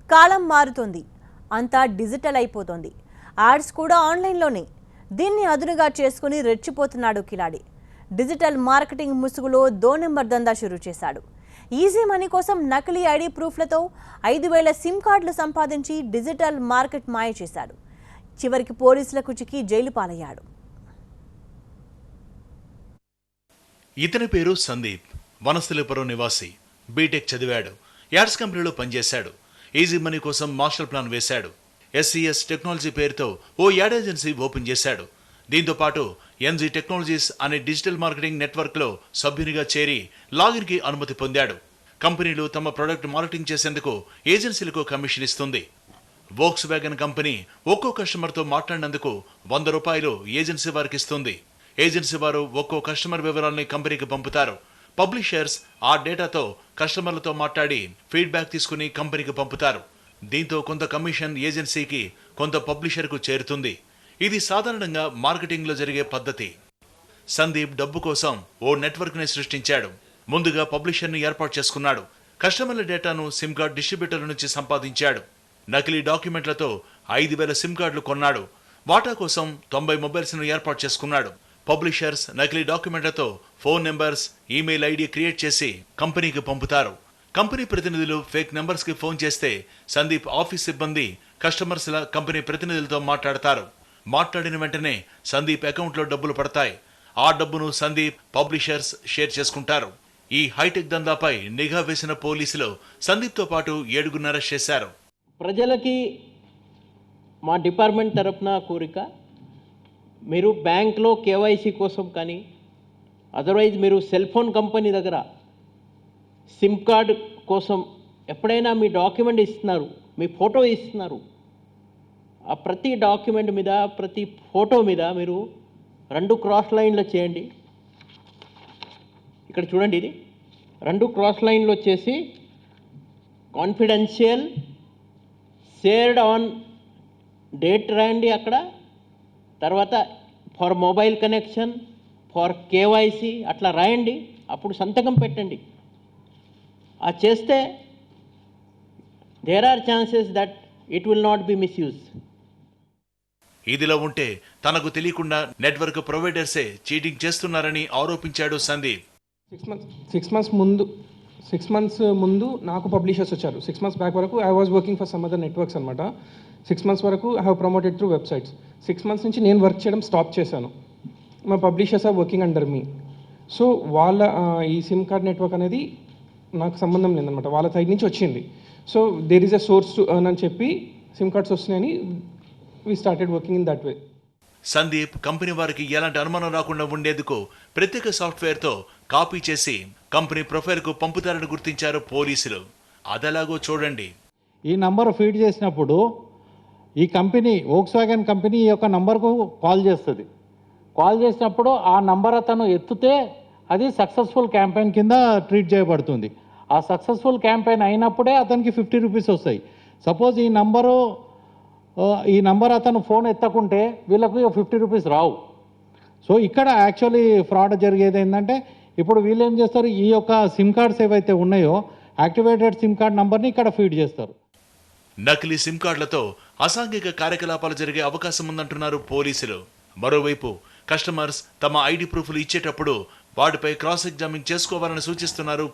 కాలం మారుతోంది, అంతా డిజిటల్ అయిపోతోంది. యాడ్స్ కూడా ఆన్లైన్లోనే. దీన్ని అదునుగా చేసుకుని రెచ్చిపోతున్నాడు కిలాడి. డిజిటల్ మార్కెటింగ్ ముసుగులో 2 నెంబర్ దందా షురూ చేశాడు. ఈజీ మనీ కోసం నకిలీ ఐడి ప్రూఫ్లతో 5,000 సిమ్ కార్డులు సంపాదించి డిజిటల్ మార్కెట్ మాయ చేశాడు. చివరికి పోలీసులకు చిక్కి జైలు పాలయ్యాడు. ఇతని పేరు సందీప్. వనస్థలిపురం నివాసి. బీటెక్ చదివాడు. యాడ్స్ కంపెనీలో పనిచేశాడు. ఈజీ మనీ కోసం మాస్టర్ ప్లాన్ వేశాడు. SCS టెక్నాలజీ పేరుతో ఓ యాడ్ ఏజెన్సీ ఓపెన్ చేశాడు. దీంతో పాటు NG టెక్నాలజీస్ అనే డిజిటల్ మార్కెటింగ్ నెట్వర్క్లో సభ్యునిగా చేరి లాగిన్కి అనుమతి పొందాడు. కంపెనీలు తమ ప్రొడక్ట్ మార్కెటింగ్ చేసేందుకు ఏజెన్సీలకు కమిషన్ ఇస్తుంది. వోక్స్ వ్యాగన్ కంపెనీ ఒక్కో కస్టమర్తో మాట్లాడినందుకు ₹100 ఏజెన్సీ వారికి ఇస్తుంది. ఏజెన్సీ వారు ఒక్కో కస్టమర్ వివరాలని కంపెనీకి పంపుతారు. పబ్లిషర్స్ ఆ డేటాతో కస్టమర్లతో మాట్లాడి ఫీడ్బ్యాక్ తీసుకుని కంపెనీకి పంపుతారు. దీంతో కొంత కమిషన్ ఏజెన్సీకి, కొంత పబ్లిషర్కు చేరుతుంది. ఇది సాధారణంగా మార్కెటింగ్లో జరిగే పద్ధతి. సందీప్ డబ్బు కోసం ఓ నెట్వర్క్ని సృష్టించాడు. ముందుగా పబ్లిషర్ని ఏర్పాటు చేసుకున్నాడు. కస్టమర్ల డేటాను సిమ్ కార్డ్ డిస్ట్రిబ్యూటర్ల నుంచి సంపాదించాడు. నకిలీ డాక్యుమెంట్లతో 5,000 సిమ్ కార్డులు కొన్నాడు. వాటా కోసం 90 మొబైల్స్ను ఏర్పాటు చేసుకున్నాడు. పబ్లిషర్స్ నకిలీ డాక్యుమెంట్లతో phone numbers, email ID create చేసి కంపెనీకి పంపుతారు. కంపెనీ ప్రతినిధులు ఫేక్ నెంబర్స్కి ఫోన్ చేస్తే సందీప్ ఆఫీస్ సిబ్బంది కస్టమర్స్ల కంపెనీ ప్రతినిధులతో మాట్లాడతారు. మాట్లాడిన వెంటనే సందీప్ అకౌంట్లో డబ్బులు పడతాయి. ఆ డబ్బును సందీప్, పబ్లిషర్స్ షేర్ చేసుకుంటారు. ఈ హైటెక్ దందాపై నిఘా వేసిన పోలీసులు సందీప్తో పాటు 7గురిని అరెస్ట్ చేశారు. ప్రజలకి మా డిపార్ట్మెంట్ తరపున కోరిక, మీరు బ్యాంక్లో KYC కోసం కానీ అదర్వైజ్ మీరు సెల్ ఫోన్ కంపెనీ దగ్గర సిమ్ కార్డ్ కోసం ఎప్పుడైనా మీ డాక్యుమెంట్ ఇస్తున్నారు, మీ ఫోటో ఇస్తున్నారు, ఆ ప్రతి డాక్యుమెంట్ మీద, ప్రతి ఫోటో మీద మీరు 2 క్రాస్ లైన్లు చేయండి. ఇక్కడ చూడండి, ఇది 2 క్రాస్ లైన్లు వచ్చేసి కాన్ఫిడెన్షియల్ షేర్డ్ ఆన్ డేట్ రాయండి. అక్కడ తర్వాత for mobile connection, for KYC అట్లా రాయండి. అప్పుడు సంతకం పెట్టండి. అది చేస్తే there are chances that it will not be misuse. ఇదిలో ఉంటే తనకు తెలియకుండా నెట్వర్క్ ప్రొవైడర్సే చీటింగ్ చేస్తున్నారని ఆరోపించాడు సందీప్. 6 months ముందు నాకు పబ్లిషర్స్ వచ్చారు. 6 months బ్యాక్ వరకు I was working for some other networks అనమాట. 6 months వరకు I have promoted through websites. 6 months నుంచి నేను వర్క్ చేయడం స్టాప్ చేశాను. మా publishers are working under me. So వాళ్ళ ఈ సిమ్ కార్డ్ నెట్వర్క్ అనేది నాకు సంబంధం లేదనమాట, వాళ్ళ సైడ్ నుంచి వచ్చింది. So there is a source to earn అని చెప్పి సిమ్ కార్డ్స్ వస్తున్నాయని we started working in that way. Sandeep company వారికి ఎలాంటి అనుమానం రాకుండా ఉండేందుకు ప్రత్యేక సాఫ్ట్వేర్తో కాపీ చేసి కంపెనీ ప్రొఫైల్కు పంపుతారని గుర్తించారు పోలీసులు. అదెలాగో చూడండి. ఈ నంబర్ ఫీడ్ చేసినప్పుడు ఈ కంపెనీ వోక్స్ వ్యాగన్ కంపెనీ ఈ యొక్క నంబర్కు కాల్ చేస్తుంది. కాల్ చేసినప్పుడు ఆ నంబర్ అతను ఎత్తితే అది సక్సెస్ఫుల్ క్యాంపెయిన్ కింద ట్రీట్ చేయబడుతుంది. ఆ సక్సెస్ఫుల్ క్యాంపెయిన్ అయినప్పుడే అతనికి ₹50 వస్తాయి. సపోజ్ ఈ నంబర్ అతను ఫోన్ ఎత్తకుంటే వీళ్ళకు ₹50 రావు. సో ఇక్కడ యాక్చువల్లీ ఫ్రాడ్ జరిగేది ఏంటంటే, ఇప్పుడు వీళ్ళు ఏం చేస్తారు, ఈ యొక్క సిమ్ కార్డ్స్ ఏవైతే ఉన్నాయో యాక్టివేటెడ్ సిమ్ కార్డ్ నంబర్ని ఇక్కడ ఫీడ్ చేస్తారు. నకిలీ సిమ్ కార్డులతో అసాంఘిక కార్యకలాపాలు జరిగే అవకాశం ఉందంటున్నారు పోలీసులు. మరోవైపు కస్టమర్స్ తమ ఐడి ప్రూఫ్లు ఇచ్చేటప్పుడు వాటిపై క్రాస్ ఎగ్జామిన్ చేసుకోవాలని సూచిస్తున్నారు.